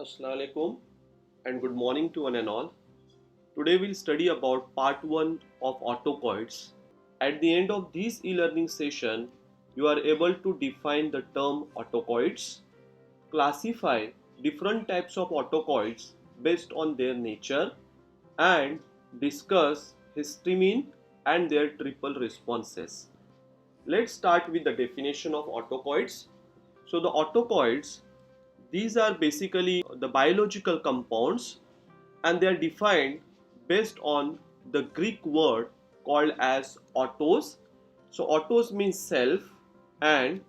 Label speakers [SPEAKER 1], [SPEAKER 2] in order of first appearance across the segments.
[SPEAKER 1] Assalamualaikum and good morning to one and all. Today we'll study about part 1 of autocoids. At the end of this e-learning session, you are able to define the term autocoids, classify different types of autocoids based on their nature, and discuss histamine and their triple responses. Let's start with the definition of autocoids. So the autocoids, these are basically the biological compounds and they are defined based on the Greek word called as autos. So autos means self and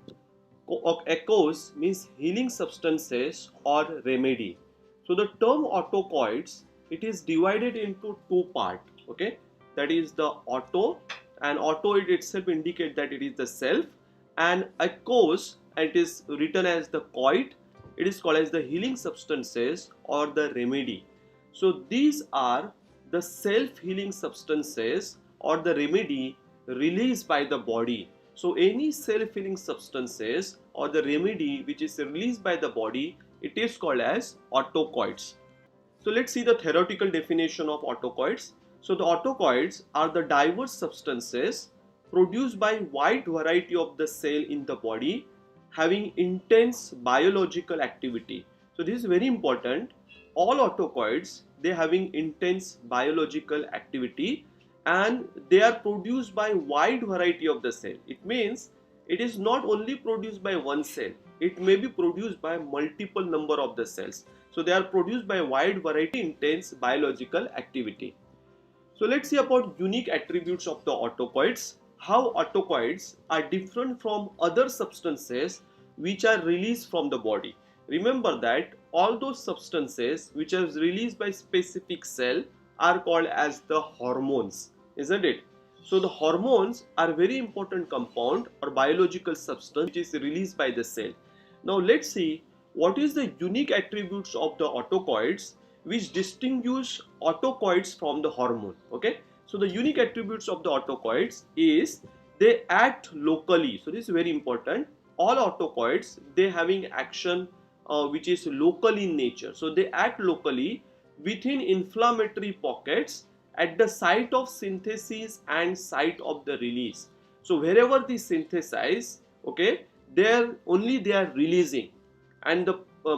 [SPEAKER 1] echoes means healing substances or remedy. So the term autocoids, it is divided into two parts. Okay, that is the auto, and auto it itself indicate that it is the self, and echoes, it is written as the coid, it is called as the healing substances or the remedy. So these are the self-healing substances or the remedy released by the body. So any self-healing substances or the remedy which is released by the body, it is called as autocoids. So let's see the theoretical definition of autocoids. So the autocoids are the diverse substances produced by wide variety of the cell in the body having intense biological activity. So this is very important. All autocoids, they having intense biological activity and they are produced by wide variety of the cell. It means it is not only produced by one cell, it may be produced by multiple number of the cells. So they are produced by wide variety intense biological activity. So let's see about unique attributes of the autocoids, how autocoids are different from other substances which are released from the body. Remember that all those substances which are released by specific cell are called as the hormones, isn't it? So the hormones are very important compound or biological substance which is released by the cell. Now let's see what is the unique attributes of the autocoids which distinguish autocoids from the hormone. Okay, so the unique attributes of the autocoids is they act locally. So this is very important. All autocoids, they having action which is local in nature. So they act locally within inflammatory pockets at the site of synthesis and site of the release. So wherever they synthesize, okay, there only they are releasing, and the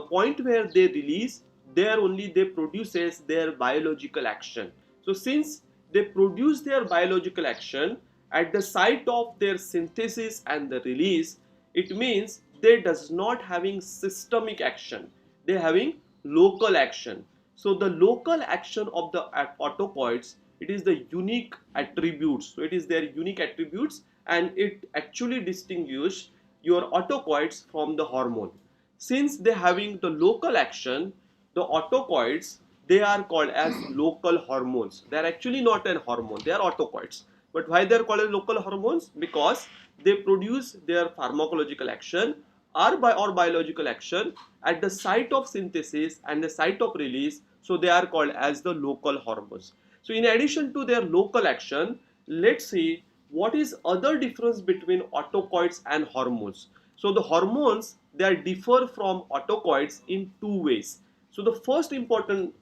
[SPEAKER 1] point where they release, there only they produces their biological action. So since they produce their biological action at the site of their synthesis and the release, it means they does not having systemic action, they having local action. So the local action of the autocoids, it is the unique attributes. So it is their unique attributes and it actually distinguish your autocoids from the hormone. Since they having the local action, the autocoids, they are called as local hormones. They are actually not an hormone, they are autocoids. But why they are called as local hormones? Because they produce their pharmacological action or biological action at the site of synthesis and the site of release. So they are called as the local hormones. So in addition to their local action, let's see what is other difference between autocoids and hormones. So the hormones, they are differ from autocoids in two ways. So the first important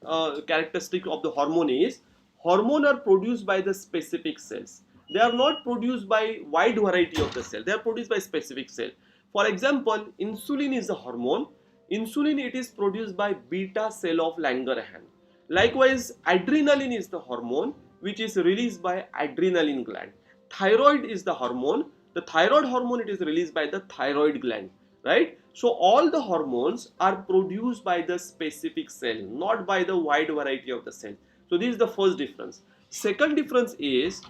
[SPEAKER 1] characteristic of the hormone is hormone are produced by the specific cells. They are not produced by wide variety of the cell. They are produced by specific cell. For example, insulin is a hormone. Insulin, it is produced by beta cell of Langerhans. Likewise, adrenaline is the hormone which is released by adrenaline gland. Thyroid is the hormone. The thyroid hormone, it is released by the thyroid gland, right? So all the hormones are produced by the specific cell, not by the wide variety of the cell. So this is the first difference. Second difference is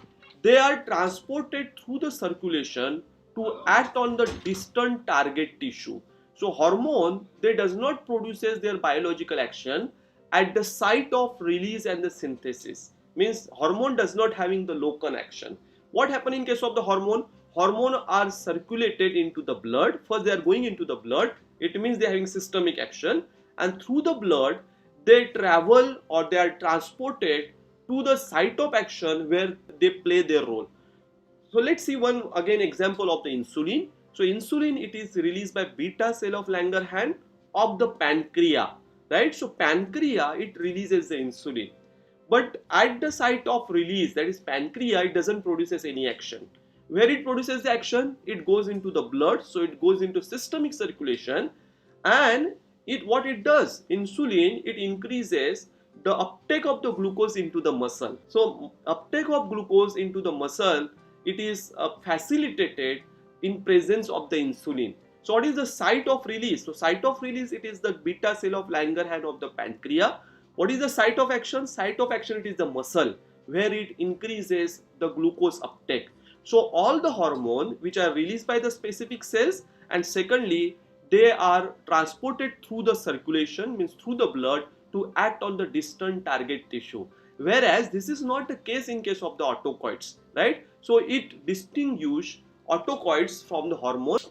[SPEAKER 1] they are transported through the circulation to act on the distant target tissue. So hormone, they does not produces their biological action at the site of release and the synthesis. Means hormone does not having the local action. What happen in case of the hormone? Hormone are circulated into the blood. First they are going into the blood. It means they are having systemic action, and through the blood they travel or they are transported to the site of action where they play their role. So let's see one again example of the insulin. So insulin, it is released by beta cell of Langerhans of the pancreas, right? So pancreas, it releases the insulin, but at the site of release, that is pancreas, it doesn't produces any action. Where it produces the action, it goes into the blood, so it goes into systemic circulation, and what it does, insulin, it increases the uptake of the glucose into the muscle. So uptake of glucose into the muscle, it is facilitated in presence of the insulin. So what is the site of release? So site of release, it is the beta cell of Langerhans of the pancreas. What is the site of action? Site of action, it is the muscle, where it increases the glucose uptake. So all the hormone which are released by the specific cells, and secondly, they are transported through the circulation, means through the blood, to act on the distant target tissue. Whereas this is not the case in case of the autocoids, right? So it distinguishes autocoids from the hormones.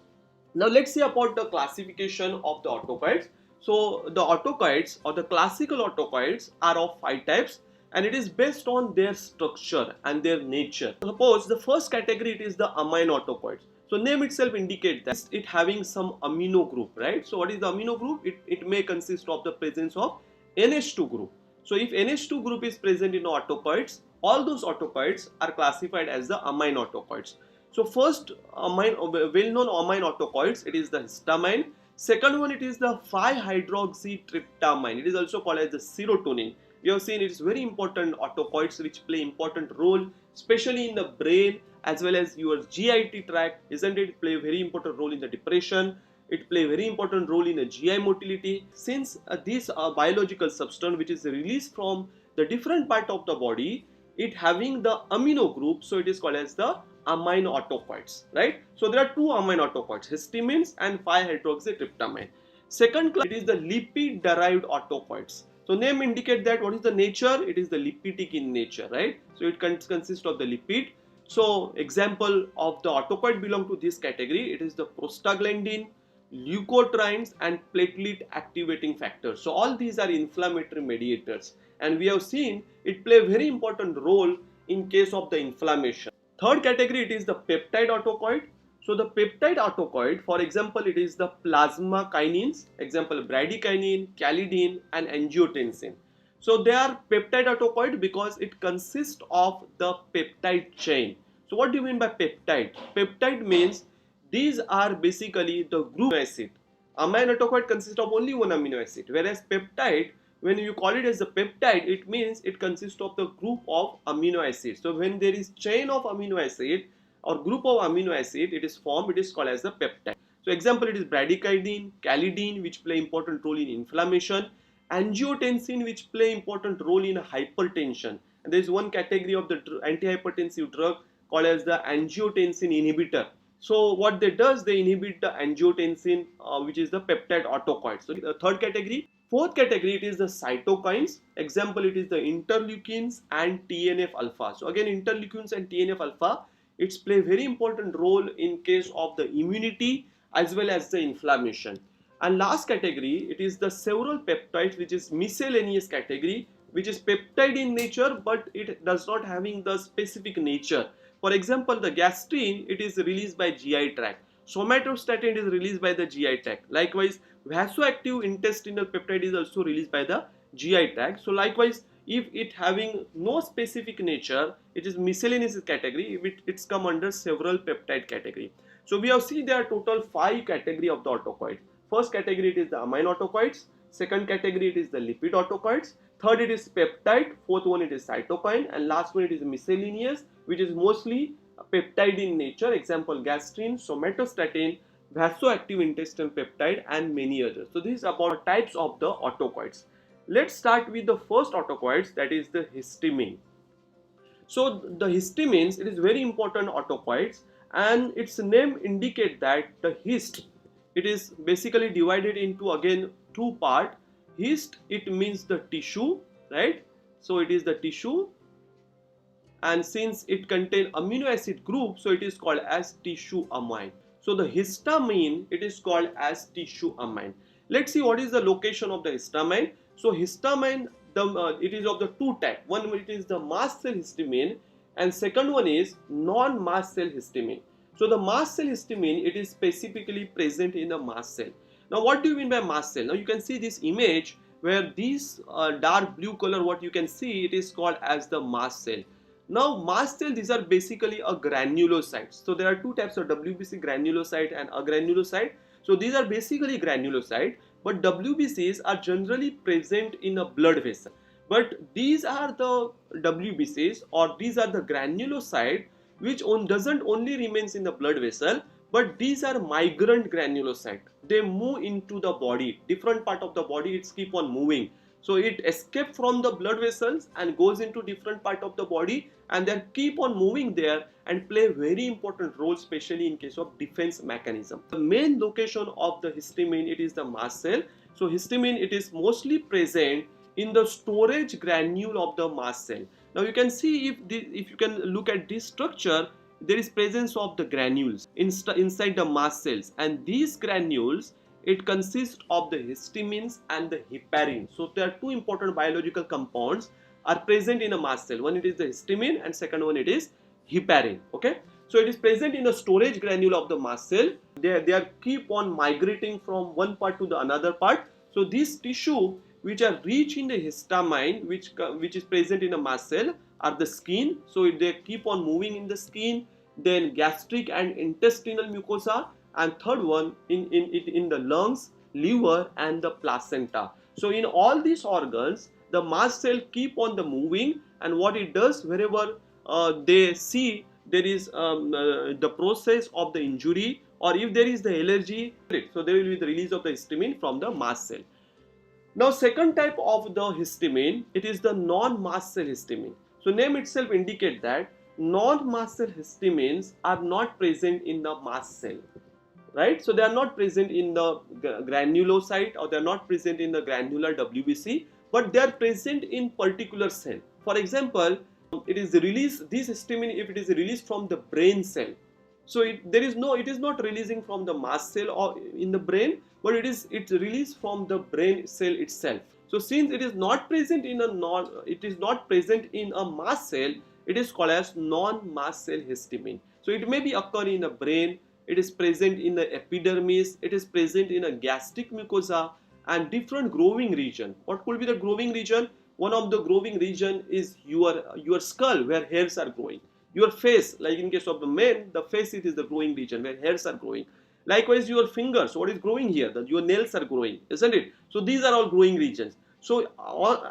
[SPEAKER 1] Now let's see about the classification of the autocoids. So the autocoids, or the classical autocoids, are of 5 types, and it is based on their structure and their nature. Suppose the first category, it is the amine autocoids. So name itself indicates that it having some amino group, right? So what is the amino group? It may consist of the presence of NH2 group. So if NH2 group is present in autocoids, all those autocoids are classified as the amine autocoids. So first amine, well-known amine autocoids, it is the histamine. Second one, it is the 5-hydroxytryptamine. It is also called as the serotonin. We have seen it is very important autocoids which play important role, especially in the brain as well as your GIT tract, isn't it? Play a very important role in the depression. It play a very important role in the GI motility. Since this biological substance which is released from the different part of the body, it having the amino group, so it is called as the amine autocoids, right? So there are 2 amine autocoids, histamines and 5-hydroxytryptamine. Second class, it is the lipid derived autocoids. So name indicate that what is the nature? It is the lipidic in nature, right? So it consists of the lipid. So example of the autocoid belong to this category. It is the prostaglandin, leukotrienes and platelet activating factors. So all these are inflammatory mediators, and we have seen it play a very important role in case of the inflammation. Third category, it is the peptide autocoid. So the peptide autocoid, for example, it is the plasma kinins, example bradykinin, calidin and angiotensin. So they are peptide autocoid because it consists of the peptide chain. So what do you mean by peptide? Peptide means these are basically the group acid. Amine autocoid consists of only one amino acid, whereas peptide, when you call it as a peptide, it means it consists of the group of amino acids. So when there is chain of amino acid or group of amino acid, it is formed, it is called as the peptide. So example, it is bradykinin, calidin, which play important role in inflammation, angiotensin, which play important role in hypertension. And there is one category of the antihypertensive drug called as the angiotensin inhibitor. So what they does, they inhibit the angiotensin, which is the peptide autocoid. So the third category. Fourth category, it is the cytokines. Example, it is the interleukins and TNF alpha. So again, interleukins and TNF alpha, it's play very important role in case of the immunity as well as the inflammation. And last category, it is the several peptides, which is miscellaneous category, which is peptide in nature, but it does not having the specific nature. For example, the gastrin, it is released by GI tract. Somatostatin is released by the GI tract. Likewise, vasoactive intestinal peptide is also released by the GI tract. So likewise, if it having no specific nature, it is miscellaneous category. It's come under several peptide category. So we have seen there are total 5 category of the autocoid. First category, it is the amine autocoids. Second category, it is the lipid autocoids. Third, it is peptide. Fourth one, it is cytokine. And last one, it is miscellaneous, which is mostly peptide in nature. Example, gastrin, somatostatin, vasoactive intestinal peptide and many others. So this is about types of the autocoids. Let's start with the first autocoids, that is the histamine. So the histamines, it is very important autocoids, and its name indicate that the hist, it is basically divided into again 2 part. Hist, it means the tissue, right? So it is the tissue, and since it contains amino acid group, so it is called as tissue amine. So the histamine, it is called as tissue amine. Let's see what is the location of the histamine. So histamine, it is of the 2 types. One, it is the mast cell histamine, and second one is non-mast cell histamine. So the mast cell histamine, it is specifically present in the mast cell. Now what do you mean by mast cell? Now you can see this image where this dark blue color, what you can see, it is called as the mast cell. Now mast cell, these are basically a granulocyte. So there are two types of WBC, granulocyte and agranulocyte. So these are basically granulocyte, but WBCs are generally present in a blood vessel. But these are the WBCs, or these are the granulocyte, which doesn't only remains in the blood vessel, but these are migrant granulocyte. They move into the body, different part of the body, it's keep on moving. So it escapes from the blood vessels and goes into different part of the body, and they keep on moving there and play very important role, especially in case of defense mechanism. The main location of the histamine, it is the mast cell. So histamine, it is mostly present in the storage granule of the mast cell. Now you can see, if you can look at this structure, there is presence of the granules inside the mast cells, and these granules, it consists of the histamines and the heparin. So there are two important biological compounds are present in a mast cell. One, it is the histamine, and second one, it is heparin. Okay, so it is present in the storage granule of the mast cell. They are keep on migrating from one part to the another part. So this tissue which are rich in the histamine, which is present in a mast cell, are the skin. So they keep on moving in the skin, then gastric and intestinal mucosa, and third one in the lungs, liver, and the placenta. So in all these organs, the mast cell keep on the moving, and what it does, wherever they see there is the process of the injury, or if there is the allergy, so there will be the release of the histamine from the mast cell. Now second type of the histamine, it is the non-mast cell histamine. So name itself indicate that non-mast cell histamines are not present in the mast cell, right? So they are not present in the granulocyte, or they are not present in the granular WBC, but they are present in particular cell. For example, it is released, this histamine, if it is released from the brain cell, so it is not releasing from the mast cell or in the brain, but it's released from the brain cell itself. So since it is not present in a mast cell, it is called as non-mast cell histamine. So it may be occur in the brain, it is present in the epidermis, it is present in a gastric mucosa and different growing region. What could be the growing region? One of the growing region is your skull, where hairs are growing. Your face, like in case of the men, the face, it is the growing region where hairs are growing. Likewise, your fingers, what is growing here? Your nails are growing, isn't it? So these are all growing regions. So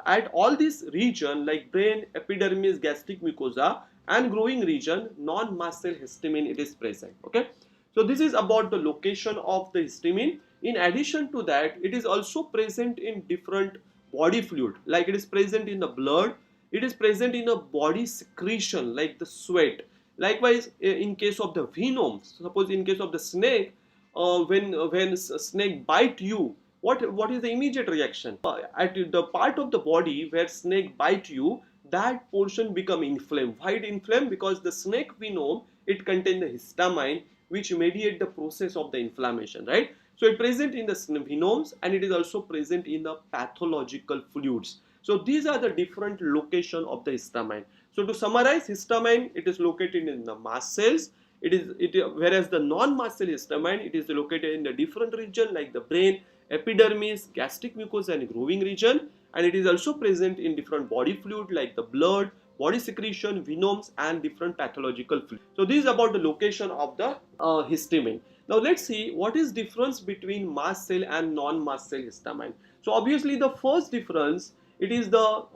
[SPEAKER 1] at all these region, like brain, epidermis, gastric mucosa, and growing region, non-mast cell histamine, it is present. Okay. So this is about the location of the histamine. In addition to that, it is also present in different body fluid, like it is present in the blood, it is present in a body secretion like the sweat. Likewise, in case of the venom, suppose in case of the snake, when snake bite you, what is the immediate reaction? At the part of the body where snake bite you, that portion become inflamed. Why it inflamed? Because the snake venom, it contain the histamine, which mediate the process of the inflammation, right? So it present in the venoms, and it is also present in the pathological fluids. So these are the different location of the histamine. So to summarize, histamine, it is located in the mast cells. Whereas the non-mast cell histamine, it is located in the different region like the brain, epidermis, gastric mucosa, and growing region. And it is also present in different body fluid like the blood, body secretion, venoms, and different pathological fluids. So this is about the location of the histamine. Now let's see what is difference between mast cell and non-mast cell histamine. So obviously the first difference, it is the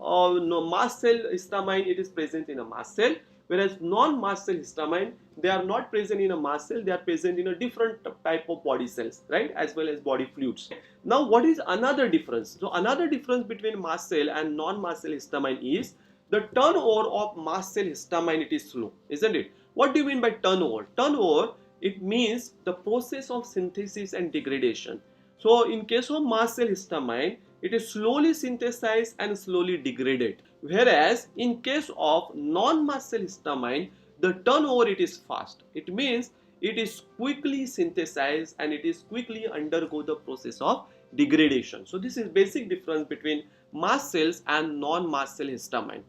[SPEAKER 1] mast cell histamine, it is present in a mast cell, whereas non-mast cell histamine, they are not present in a mast cell, they are present in a different type of body cells, right, as well as body fluids. Now what is another difference? So another difference between mast cell and non-mast cell histamine is the turnover of mast cell histamine, it is slow, isn't it? What do you mean by turnover? Turnover, it means the process of synthesis and degradation. So in case of mast cell histamine, it is slowly synthesized and slowly degraded. Whereas in case of non-mast cell histamine, the turnover, it is fast. It means it is quickly synthesized and it is quickly undergo the process of degradation. So this is basic difference between mast cells and non-mast cell histamine.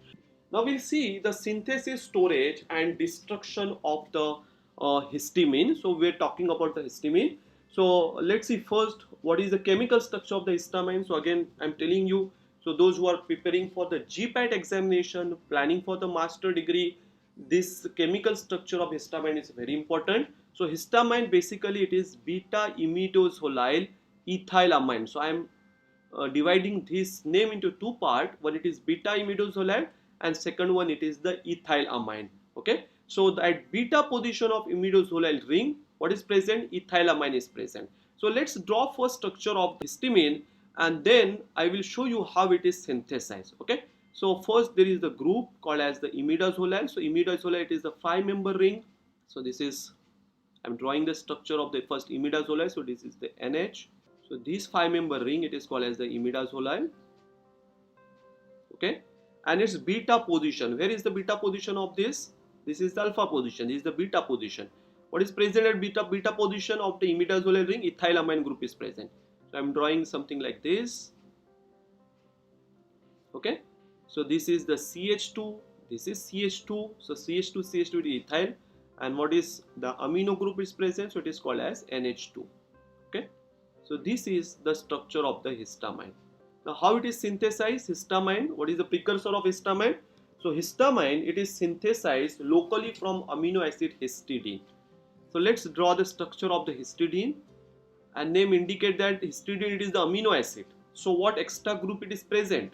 [SPEAKER 1] Now we'll see the synthesis, storage, and destruction of the histamine. So we're talking about the histamine. So let's see first what is the chemical structure of the histamine. So again, I'm telling you, so those who are preparing for the GPAT examination, planning for the master degree, this chemical structure of histamine is very important. So histamine, basically it is beta imidazolyl ethylamine. So I am dividing this name into two parts. One, it is beta imidazoline, and second one, it is the ethylamine. Okay, so at beta position of imidazolyl ring, what is present? Ethylamine is present. So let's draw first structure of the histamine, and then I will show you how it is synthesized. Okay, so first there is the group called as the imidazolyl. So imidazolyl, it is the 5-member ring. So this is, I'm drawing the structure of the first imidazolyl. So this is the NH. So this 5-member ring, it is called as the imidazolyl. Okay, and its beta position. Where is the beta position of this? This is the alpha position. This is the beta position. What is present at beta position of the imidazolyl ring? Ethylamine group is present. So I am drawing something like this. Okay, so this is the CH2. This is CH2. So CH2 CH2 is ethyl, and what is the amino group is present? So it is called as NH2. Okay, so this is the structure of the histamine. Now how it is synthesized? Histamine, what is the precursor of histamine? So histamine, it is synthesized locally from amino acid histidine. So let's draw the structure of the histidine, and name indicate that histidine, it is the amino acid. So what extra group it is present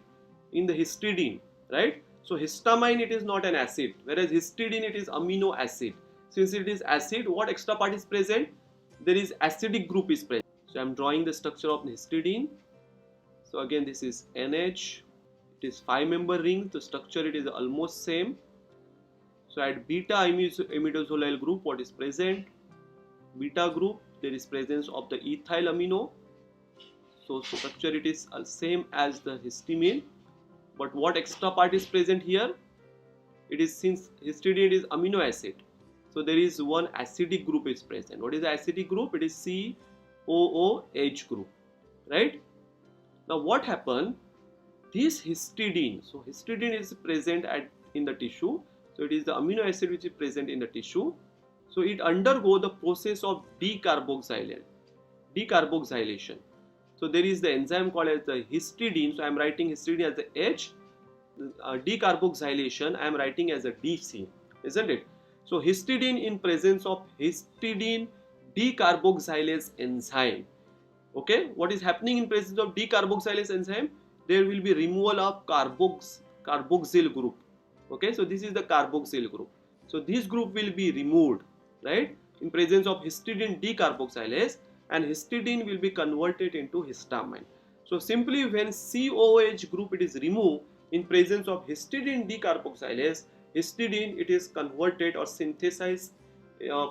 [SPEAKER 1] in the histidine, right? So histamine, it is not an acid, whereas histidine, it is amino acid. Since it is acid, what extra part is present? There is acidic group is present. So I am drawing the structure of histidine. So again, this is NH. It is 5-member ring. The structure, it is almost same. So at beta imidazolyl group, what is present? Beta group, there is presence of the ethyl amino. So structure, it is same as the histamine. But what extra part is present here? It is, since histidine is amino acid, so there is one acidic group is present. What is the acidic group? It is COOH group, right? Now what happened? This histidine, so histidine is present in the tissue. So it is the amino acid which is present in the tissue. So it undergo the process of decarboxylation. So there is the enzyme called as the histidine. So I am writing histidine as the H. Decarboxylation, I am writing as a DC, isn't it? So histidine in presence of histidine decarboxylase enzyme. Okay, what is happening in presence of decarboxylase enzyme? There will be removal of carboxyl group. Okay, so this is the carboxyl group. So this group will be removed, right, in presence of histidine decarboxylase, and histidine will be converted into histamine. So simply when COOH group it is removed in presence of histidine decarboxylase, histidine it is converted or synthesized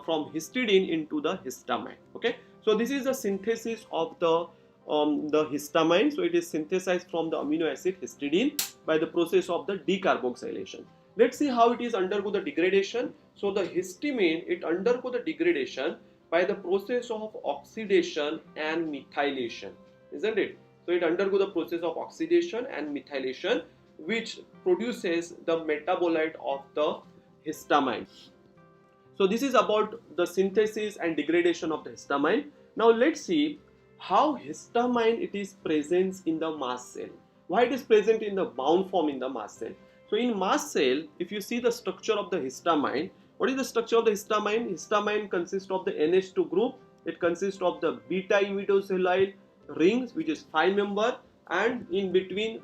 [SPEAKER 1] from histidine into the histamine. Okay, so this is the synthesis of the histamine. So it is synthesized from the amino acid histidine by the process of the decarboxylation. Let's see how it is undergo the degradation. So the histamine, it undergo the degradation by the process of oxidation and methylation, isn't it? So it undergo the process of oxidation and methylation, which produces the metabolite of the histamine. So this is about the synthesis and degradation of the histamine. Now let's see how histamine it is present in the mast cell. Why it is present in the bound form in the mast cell? So in mast cell, if you see the structure of the histamine, what is the structure of the histamine? Histamine consists of the NH2 group. It consists of the beta imidazolyl rings, which is 5-member, and in between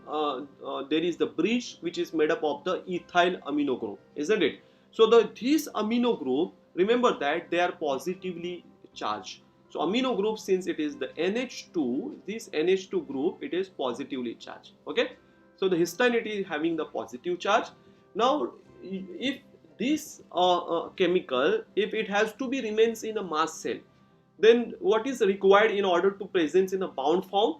[SPEAKER 1] there is the bridge which is made up of the ethyl amino group, isn't it? So this amino group, remember that they are positively charged. So amino group, since it is the NH2, this NH2 group, it is positively charged. Okay, so the histine it is having the positive charge. Now if this chemical, if it has to be remains in a mast cell, then what is required in order to presence in a bound form?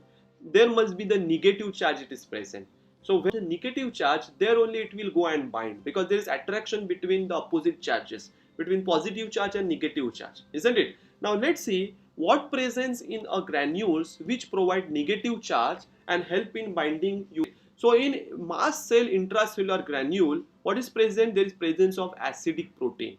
[SPEAKER 1] There must be the negative charge it is present. So when the negative charge, there only it will go and bind, because there is attraction between the opposite charges, between positive charge and negative charge, isn't it? Now let's see what presence in a granules which provide negative charge and help in binding you. So in mast cell intracellular granule, what is present? There is presence of acidic protein.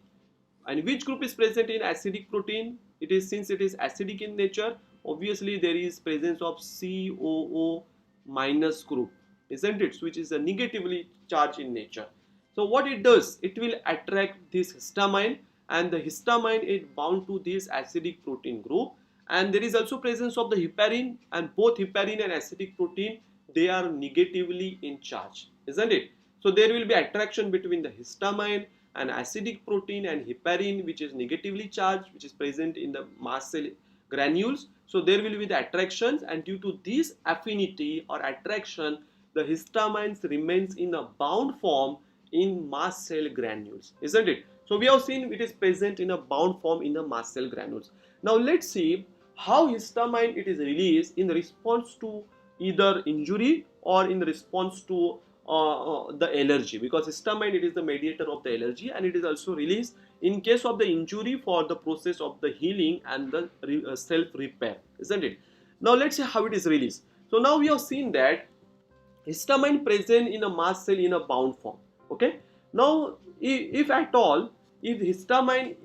[SPEAKER 1] And which group is present in acidic protein? it is, since it is acidic in nature, obviously there is presence of COO minus group, isn't it, which is a negatively charged in nature. So what it does, it will attract this histamine, and the histamine is bound to this acidic protein group, and there is also presence of the heparin, and both heparin and acidic protein, they are negatively in charge, isn't it? So there will be attraction between the histamine and acidic protein and heparin, which is negatively charged, which is present in the mast cell granules. So there will be the attractions, and due to this affinity or attraction, the histamines remains in a bound form in mast cell granules, isn't it? So we have seen it is present in a bound form in the mast cell granules. Now let's see how histamine it is released in response to either injury or in response to the allergy, because histamine, it is the mediator of the allergy, and it is also released in case of the injury for the process of the healing and the self repair, isn't it? Now let's see how it is released. So now we have seen that histamine present in a mast cell in a bound form. Okay, now if at all, if histamine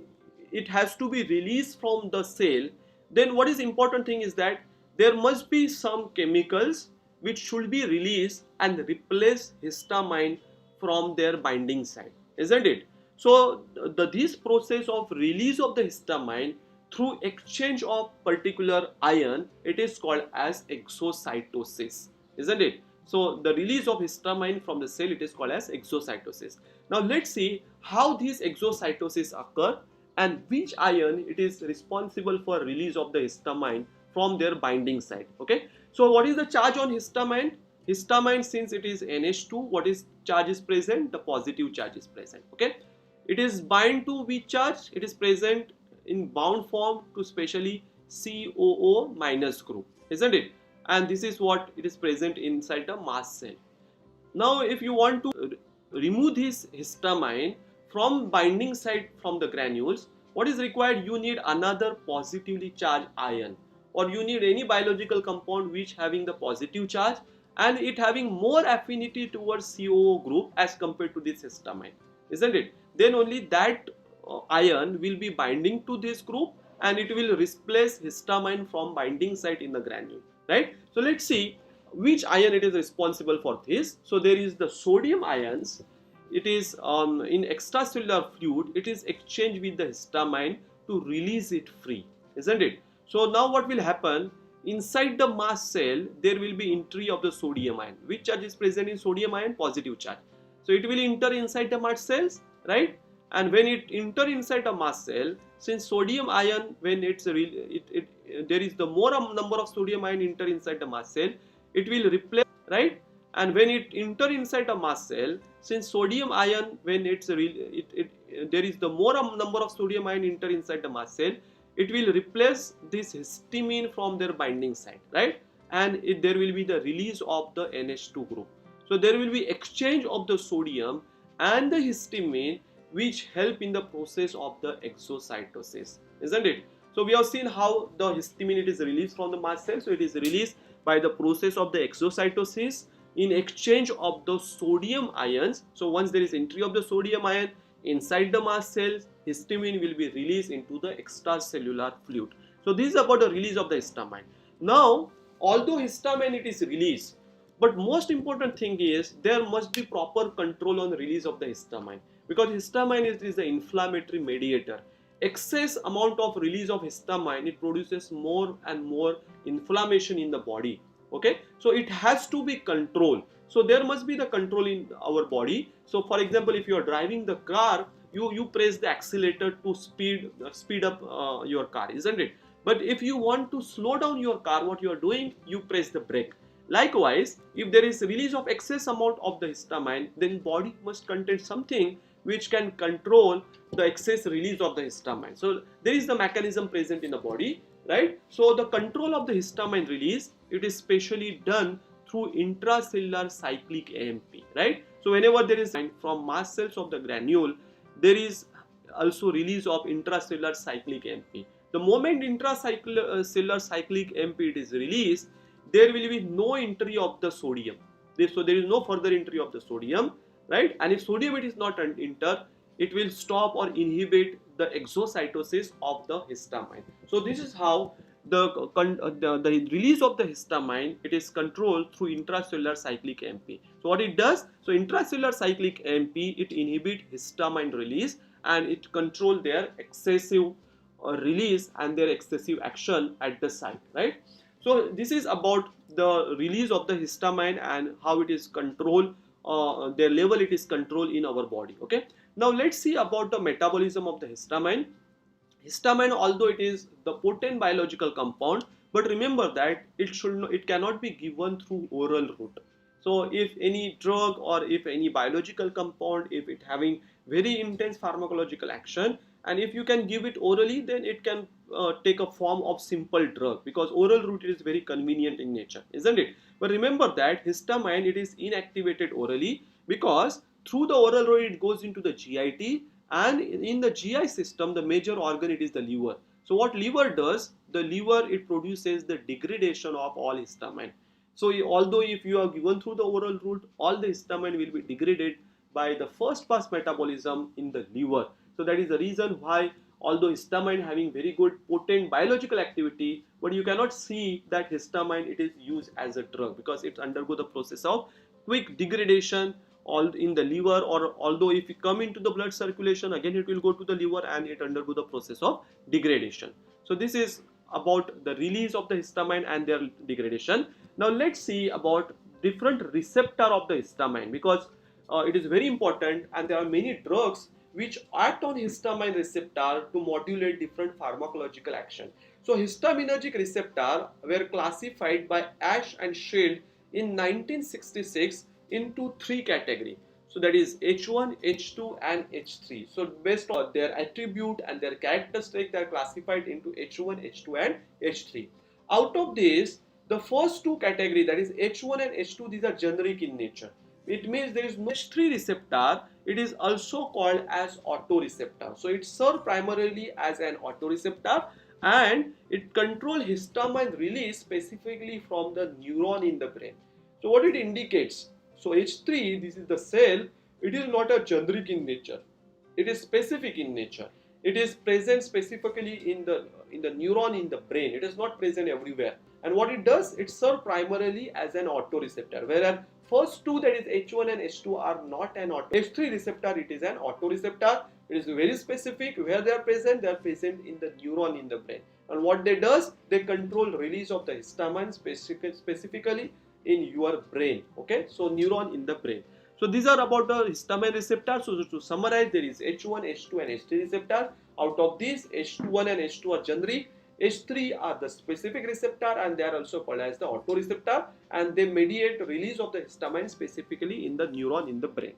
[SPEAKER 1] it has to be released from the cell, then what is important thing is that there must be some chemicals which should be released and replace histamine from their binding site, isn't it? So this process of release of the histamine through exchange of particular ion, it is called as exocytosis, isn't it? So the release of histamine from the cell, it is called as exocytosis. Now let's see how these exocytosis occur and which ion it is responsible for release of the histamine from their binding site. Okay, so what is the charge on histamine? Histamine, since it is NH2, what is charge is present? The positive charge is present. Okay, it is bind to which charge? It is present in bound form to specially COO minus group, isn't it? And this is what it is present inside the mast cell. Now if you want to remove this histamine from binding site from the granules, what is required? You need another positively charged ion, or you need any biological compound which having the positive charge and it having more affinity towards COO group as compared to this histamine, isn't it? Then only that ion will be binding to this group and it will replace histamine from binding site in the granule, right? So let's see which ion it is responsible for this. So there is the sodium ions, it is in extracellular fluid, it is exchanged with the histamine to release it free, isn't it? So now what will happen? Inside the mast cell, there will be entry of the sodium ion. Which charge is present in sodium ion? Positive charge. So it will enter inside the mast cells, right? And when it enter inside the mast cell, since sodium ion, when there is the more number of sodium ion enter inside the mast cell, it will replace, right? And when it enter inside the mast cell, since sodium ion, when there is the more number of sodium ion enter inside the mast cell, it will replace this histamine from their binding site, right? And there will be the release of the NH2 group. So there will be exchange of the sodium and the histamine, which help in the process of the exocytosis, isn't it? So we have seen how the histamine it is released from the mast cell. So it is released by the process of the exocytosis in exchange of the sodium ions. So once there is entry of the sodium ion inside the mast cells, histamine will be released into the extracellular fluid. So this is about the release of the histamine. Now, although histamine it is released, but most important thing is there must be proper control on the release of the histamine, because histamine is the inflammatory mediator. Excess amount of release of histamine, it produces more and more inflammation in the body. Okay, so it has to be controlled. So there must be the control in our body. So for example, if you are driving the car, you press the accelerator to speed up your car, isn't it? But if you want to slow down your car, what you are doing, you press the brake. Likewise, if there is release of excess amount of the histamine, then body must contain something which can control the excess release of the histamine. So there is the mechanism present in the body, right? So the control of the histamine release, it is specially done through intracellular cyclic AMP, right? So whenever there is from mast cells of the granule, there is also release of intracellular cyclic AMP. The moment intracellular cyclic AMP it is released, there will be no entry of the sodium. So there is no further entry of the sodium, right? And if sodium it is not enter, it will stop or inhibit the exocytosis of the histamine. So this is how the release of the histamine, it is controlled through intracellular cyclic AMP. So what it does, so intracellular cyclic AMP, it inhibit histamine release and it control their excessive release and their excessive action at the site, right? So this is about the release of the histamine and how it is controlled, their level it is controlled in our body. Okay, now let's see about the metabolism of the histamine. Histamine, although it is the potent biological compound, but remember that it cannot be given through oral route. So if any drug or if any biological compound, if it having very intense pharmacological action, and if you can give it orally, then it can take a form of simple drug, because oral route is very convenient in nature, isn't it? But remember that histamine, it is inactivated orally, because through the oral route it goes into the GIT, and in the GI system the major organ, it is the liver. So what liver does, the liver, it produces the degradation of all histamine. So although if you are given through the oral route, all the histamine will be degraded by the first pass metabolism in the liver. So that is the reason why, although histamine having very good potent biological activity, but you cannot see that histamine it is used as a drug, because it undergo the process of quick degradation all in the liver, or although if it come into the blood circulation, again it will go to the liver and it undergo the process of degradation. So this is about the release of the histamine and their degradation. Now let's see about different receptor of the histamine, because it is very important, and there are many drugs which act on histamine receptor to modulate different pharmacological action. So histaminergic receptor were classified by Ash and Shield in 1966 into three categories. So that is H1, H2 and H3. So based on their attribute and their characteristic, they are classified into H1, H2 and H3. Out of this, the first two categories, that is H1 and H2, these are generic in nature. It means there is no H3 receptor. It is also called as autoreceptor. So it serves primarily as an autoreceptor, and it controls histamine release specifically from the neuron in the brain. So what it indicates? So H3, this is the cell, it is not a generic in nature. It is specific in nature. It is present specifically in the neuron in the brain. It is not present everywhere. And what it does, it serves primarily as an autoreceptor. Whereas first two, that is H1 and H2, are not an auto. H3 receptor, it is an autoreceptor. It is very specific. Where they are present in the neuron in the brain. And what they does, they control release of the histamine specifically in your brain. Okay, so neuron in the brain. So these are about the histamine receptor. So to summarize, there is H1, H2 and H3 receptor. Out of these, H1 and H2 are generic. H3 are the specific receptor, and they are also called as the autoreceptor, and they mediate release of the histamine specifically in the neuron in the brain.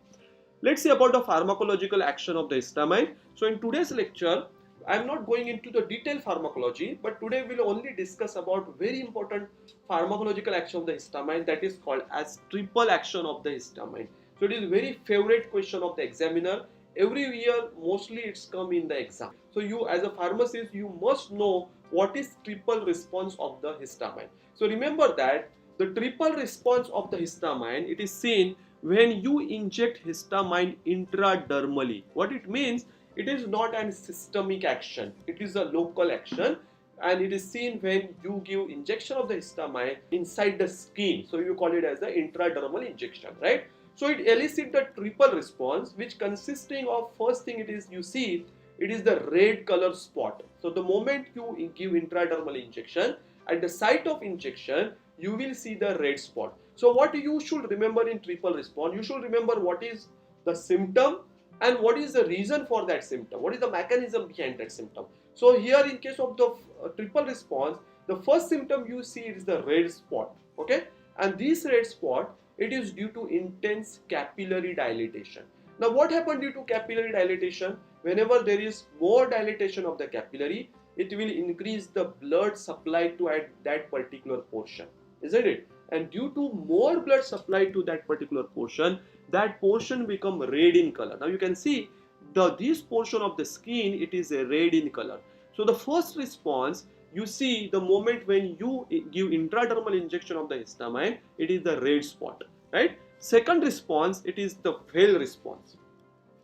[SPEAKER 1] Let's see about the pharmacological action of the histamine. So in today's lecture, I am not going into the detailed pharmacology, but today we will only discuss about very important pharmacological action of the histamine, that is called as triple action of the histamine. So it is very favorite question of the examiner. Every year mostly it's come in the exam. So you as a pharmacist, you must know what is triple response of the histamine. So remember that the triple response of the histamine, it is seen when you inject histamine intradermally. What it means, it is not a systemic action, it is a local action, and it is seen when you give injection of the histamine inside the skin. So you call it as the intradermal injection, right? So it elicits the triple response, which consisting of, first thing it is, you see it is the red color spot. So the moment you give intradermal injection, at the site of injection you will see the red spot. So what you should remember in triple response, you should remember what is the symptom and what is the reason for that symptom, what is the mechanism behind that symptom. So here in case of the triple response, the first symptom you see is the red spot, okay, and this red spot, it is due to intense capillary dilatation. Now what happened due to capillary dilatation? Whenever there is more dilatation of the capillary, it will increase the blood supply to that particular portion, isn't it? And due to more blood supply to that particular portion, that portion become red in color. Now you can see this portion of the skin, it is a red in color. So the first response, you see the moment when you give intradermal injection of the histamine, it is the red spot, right? Second response, it is the pale response.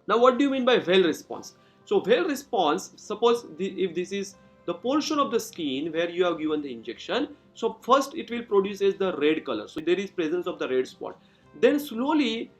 [SPEAKER 1] Now, what do you mean by well response? So, well response, suppose if this is the portion of the skin where you have given the injection, so first it will produce as the red color. So, there is presence of the red spot. Then slowly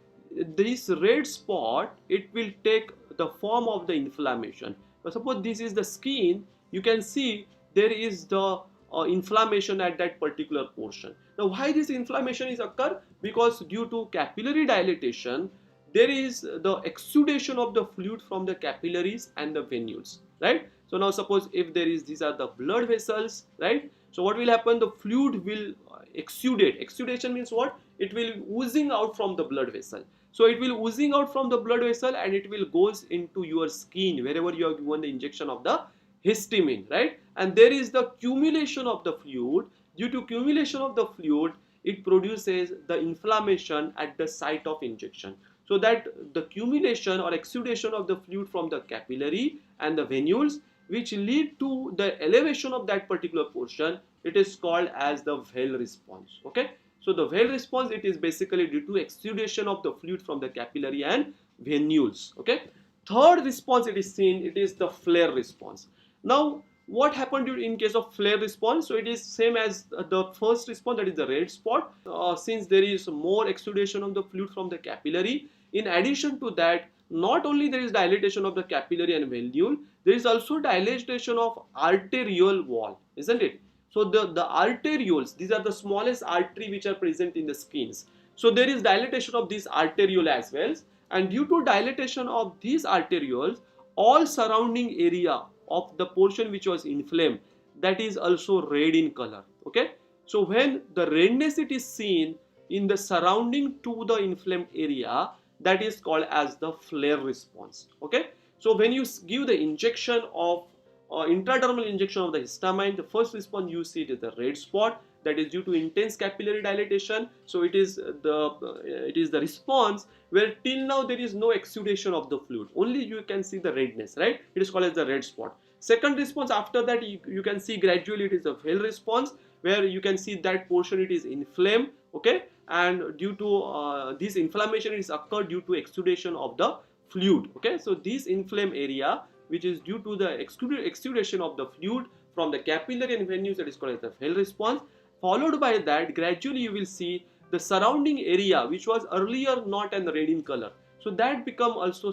[SPEAKER 1] this red spot, it will take the form of the inflammation. Now, suppose this is the skin, you can see there is the inflammation at that particular portion. Now, why this inflammation is occur? Because due to capillary dilatation, there is the exudation of the fluid from the capillaries and the venules, right? So now suppose if there is, these are the blood vessels, right? So what will happen? The fluid will exudate. Exudation means what? It will oozing out from the blood vessel. So it will oozing out from the blood vessel and it will goes into your skin wherever you have given the injection of the histamine, right? And there is the accumulation of the fluid. Due to accumulation of the fluid, it produces the inflammation at the site of injection. So that the accumulation or exudation of the fluid from the capillary and the venules, which lead to the elevation of that particular portion, it is called as the well response. Okay. So the well response, it is basically due to exudation of the fluid from the capillary and venules. Okay. Third response it is seen, it is the flare response. Now, what happened in case of flare response? So it is same as the first response, that is the red spot. Since there is more exudation of the fluid from the capillary, in addition to that, not only there is dilatation of the capillary and venule, there is also dilatation of arteriole wall, isn't it? So the arterioles, these are the smallest artery which are present in the skins. So there is dilatation of these arteriole as well, and due to dilatation of these arterioles, all surrounding area of the portion which was inflamed, that is also red in color. Okay. So when the redness it is seen in the surrounding to the inflamed area, that is called as the flare response. Okay. So when you give the injection of intradermal injection of the histamine, the first response you see it is the red spot, that is due to intense capillary dilatation. So it is the response where till now there is no exudation of the fluid, only you can see the redness, right? It is called as the red spot. Second response, after that you can see gradually it is a well response, where you can see that portion it is inflamed. Okay. And due to this inflammation, it is occurred due to exudation of the fluid. Okay. So this inflamed area, which is due to the exudation of the fluid from the capillary and venules, that is called as the well response. Followed by that, gradually you will see the surrounding area which was earlier not an red in color, so that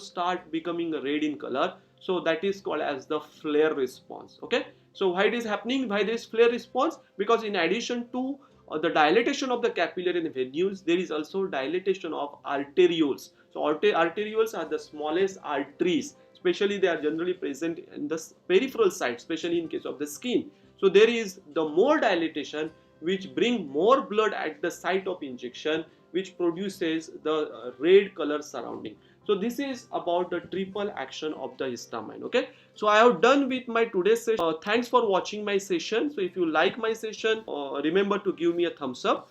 [SPEAKER 1] start becoming a red in color. So that is called as the flare response. Okay. So why it is happening? Why this flare response? Because in addition to the dilatation of the capillary and venules, there is also dilatation of arterioles. So arterioles are the smallest arteries, especially they are generally present in the peripheral side, especially in case of the skin. So there is the more dilatation, which bring more blood at the site of injection, which produces the red color surrounding. So this is about the triple action of the histamine. Okay. So I have done with my today's session. Thanks for watching my session. So if you like my session, remember to give me a thumbs up.